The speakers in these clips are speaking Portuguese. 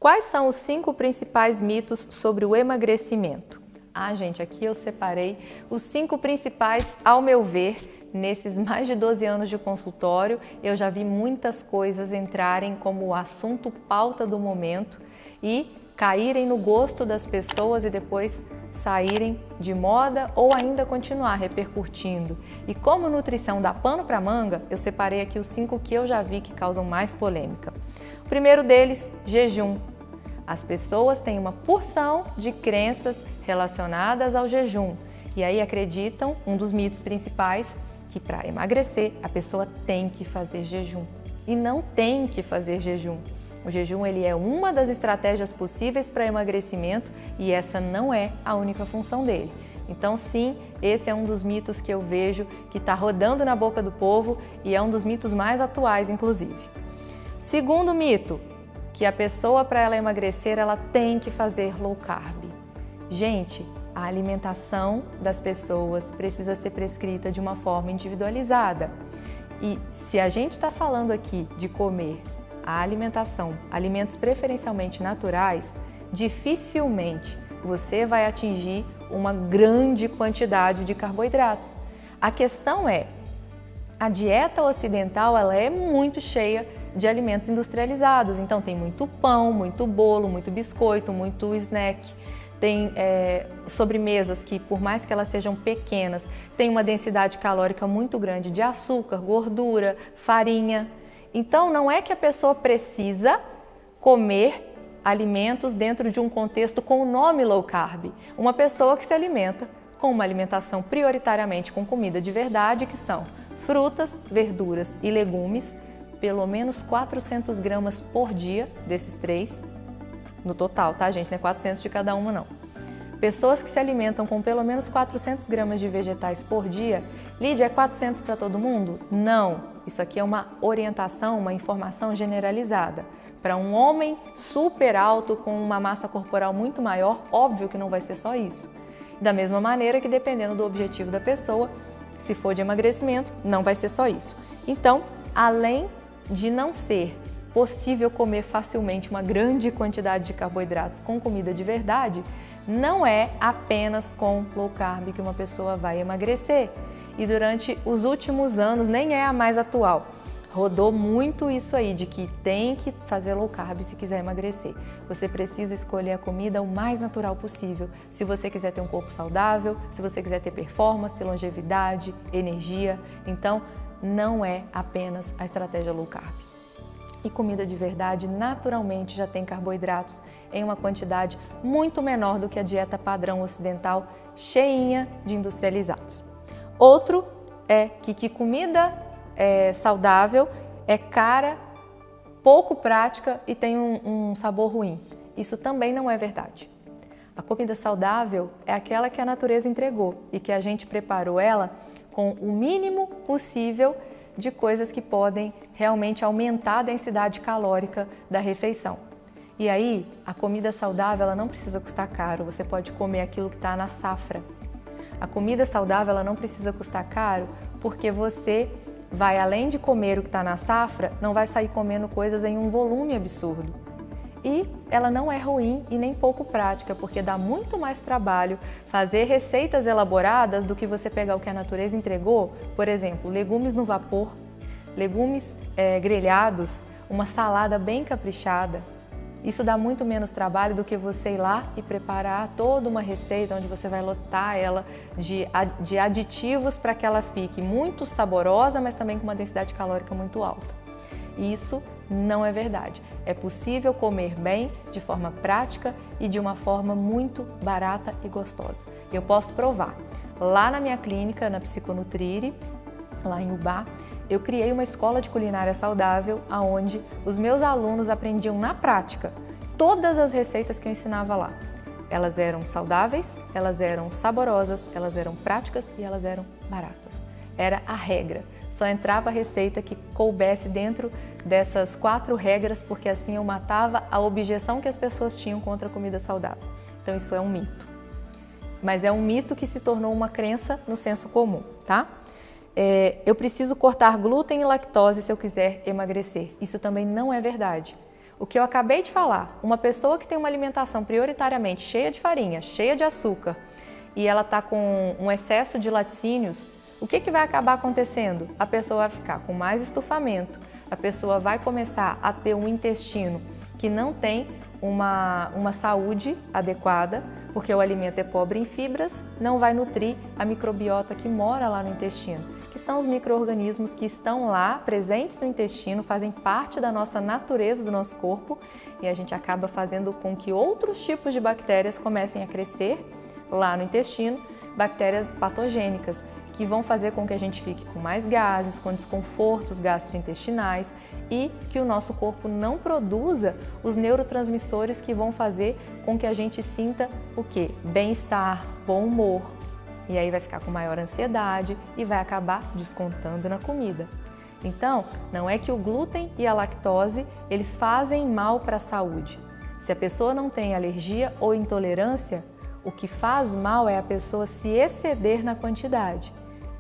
Quais são os 5 principais mitos sobre o emagrecimento? Gente, aqui eu separei os 5 principais, ao meu ver, nesses mais de 12 anos de consultório. Eu já vi muitas coisas entrarem como assunto pauta do momento e caírem no gosto das pessoas e depois saírem de moda ou ainda continuar repercutindo. E como nutrição dá pano para manga, eu separei aqui os 5 que eu já vi que causam mais polêmica. O primeiro deles, jejum. As pessoas têm uma porção de crenças relacionadas ao jejum e aí acreditam, um dos mitos principais, que para emagrecer a pessoa tem que fazer jejum. E não tem que fazer jejum. O jejum ele é uma das estratégias possíveis para emagrecimento e essa não é a única função dele. Então sim, esse é um dos mitos que eu vejo que está rodando na boca do povo e é um dos mitos mais atuais, inclusive. Segundo mito, que a pessoa, para ela emagrecer, ela tem que fazer low carb. Gente, a alimentação das pessoas precisa ser prescrita de uma forma individualizada. E se a gente está falando aqui de comer a alimentação, alimentos preferencialmente naturais, dificilmente você vai atingir uma grande quantidade de carboidratos. A questão é, a dieta ocidental ela é muito cheia de alimentos industrializados, então tem muito pão, muito bolo, muito biscoito, muito snack, tem sobremesas que, por mais que elas sejam pequenas, tem uma densidade calórica muito grande de açúcar, gordura, farinha. Então não é que a pessoa precisa comer alimentos dentro de um contexto com o nome low carb. Uma pessoa que se alimenta com uma alimentação prioritariamente com comida de verdade, que são frutas, verduras e legumes, pelo menos 400 gramas por dia desses 3, no total, tá gente? Não é 400 de cada uma não. Pessoas que se alimentam com pelo menos 400 gramas de vegetais por dia, Lídia, é 400 para todo mundo? Não, isso aqui é uma orientação, uma informação generalizada. Para um homem super alto com uma massa corporal muito maior, óbvio que não vai ser só isso. Da mesma maneira que dependendo do objetivo da pessoa, se for de emagrecimento, não vai ser só isso. Então, além de não ser possível comer facilmente uma grande quantidade de carboidratos com comida de verdade, não é apenas com low carb que uma pessoa vai emagrecer. E durante os últimos anos, nem é a mais atual, rodou muito isso aí de que tem que fazer low carb se quiser emagrecer. Você precisa escolher a comida o mais natural possível. Se você quiser ter um corpo saudável, se você quiser ter performance, longevidade, energia, então não é apenas a estratégia low carb. E comida de verdade naturalmente já tem carboidratos em uma quantidade muito menor do que a dieta padrão ocidental, cheinha de industrializados. Outro é que comida saudável é cara, pouco prática e tem um sabor ruim. Isso também não é verdade. A comida saudável é aquela que a natureza entregou e que a gente preparou ela com o mínimo possível de coisas que podem realmente aumentar a densidade calórica da refeição. E aí, a comida saudável ela não precisa custar caro, você pode comer aquilo que está na safra. A comida saudável ela não precisa custar caro porque você vai, além de comer o que está na safra, não vai sair comendo coisas em um volume absurdo. E ela não é ruim e nem pouco prática, porque dá muito mais trabalho fazer receitas elaboradas do que você pegar o que a natureza entregou. Por exemplo, legumes no vapor, legumes grelhados, uma salada bem caprichada. Isso dá muito menos trabalho do que você ir lá e preparar toda uma receita onde você vai lotar ela de aditivos para que ela fique muito saborosa, mas também com uma densidade calórica muito alta. Isso não é verdade. É possível comer bem, de forma prática e de uma forma muito barata e gostosa. Eu posso provar. Lá na minha clínica, na Psiconutrire, lá em Ubá, eu criei uma escola de culinária saudável, onde os meus alunos aprendiam na prática todas as receitas que eu ensinava lá. Elas eram saudáveis, elas eram saborosas, elas eram práticas e elas eram baratas. Era a regra. Só entrava a receita que coubesse dentro dessas 4 regras, porque assim eu matava a objeção que as pessoas tinham contra a comida saudável. Então isso é um mito. Mas é um mito que se tornou uma crença no senso comum, tá? Eu preciso cortar glúten e lactose se eu quiser emagrecer. Isso também não é verdade. O que eu acabei de falar, uma pessoa que tem uma alimentação prioritariamente cheia de farinha, cheia de açúcar, e ela está com um excesso de laticínios, o que vai acabar acontecendo? A pessoa vai ficar com mais estufamento, a pessoa vai começar a ter um intestino que não tem uma saúde adequada, porque o alimento é pobre em fibras, não vai nutrir a microbiota que mora lá no intestino, que são os micro-organismos que estão lá, presentes no intestino, fazem parte da nossa natureza, do nosso corpo, e a gente acaba fazendo com que outros tipos de bactérias comecem a crescer lá no intestino, bactérias patogênicas, que vão fazer com que a gente fique com mais gases, com desconfortos gastrointestinais e que o nosso corpo não produza os neurotransmissores que vão fazer com que a gente sinta o quê? Bem-estar, bom humor. E aí vai ficar com maior ansiedade e vai acabar descontando na comida. Então, não é que o glúten e a lactose, eles fazem mal para a saúde. Se a pessoa não tem alergia ou intolerância, o que faz mal é a pessoa se exceder na quantidade.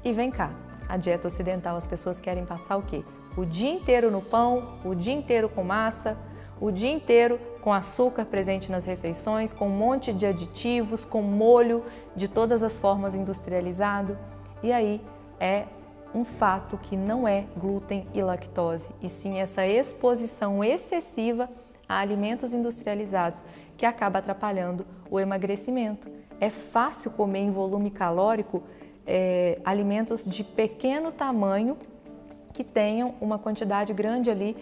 E vem cá, a dieta ocidental, as pessoas querem passar o quê? O dia inteiro no pão, o dia inteiro com massa, o dia inteiro com açúcar presente nas refeições, com um monte de aditivos, com molho de todas as formas industrializado. E aí é um fato que não é glúten e lactose, e sim essa exposição excessiva a alimentos industrializados que acaba atrapalhando o emagrecimento. É fácil comer em volume calórico alimentos de pequeno tamanho que tenham uma quantidade grande ali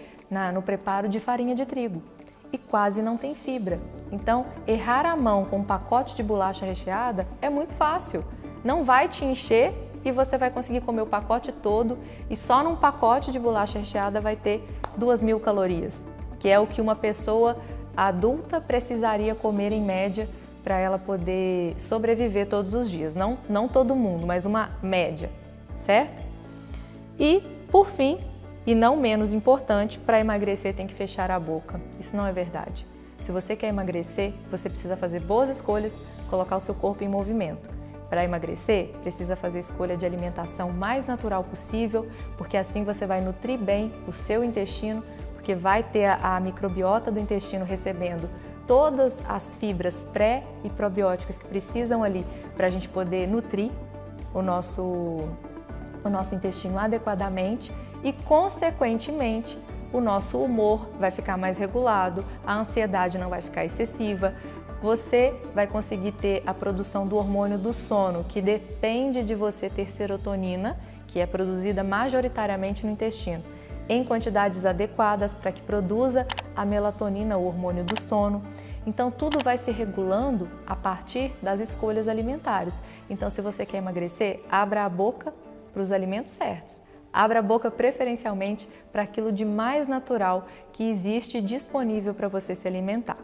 no preparo de farinha de trigo e quase não tem fibra. Então, errar a mão com um pacote de bolacha recheada é muito fácil. Não vai te encher e você vai conseguir comer o pacote todo e só num pacote de bolacha recheada vai ter 2.000 calorias, que é o que uma pessoa adulta precisaria comer em média para ela poder sobreviver todos os dias. Não todo mundo, mas uma média, certo? E, por fim, e não menos importante, para emagrecer tem que fechar a boca. Isso não é verdade. Se você quer emagrecer, você precisa fazer boas escolhas, colocar o seu corpo em movimento. Para emagrecer, precisa fazer escolha de alimentação mais natural possível, porque assim você vai nutrir bem o seu intestino, porque vai ter a microbiota do intestino recebendo todas as fibras pré e probióticas que precisam ali para a gente poder nutrir o nosso intestino adequadamente e, consequentemente, o nosso humor vai ficar mais regulado, a ansiedade não vai ficar excessiva, você vai conseguir ter a produção do hormônio do sono, que depende de você ter serotonina, que é produzida majoritariamente no intestino, em quantidades adequadas para que produza a melatonina, o hormônio do sono. Então, tudo vai se regulando a partir das escolhas alimentares. Então, se você quer emagrecer, abra a boca para os alimentos certos. Abra a boca preferencialmente para aquilo de mais natural que existe disponível para você se alimentar.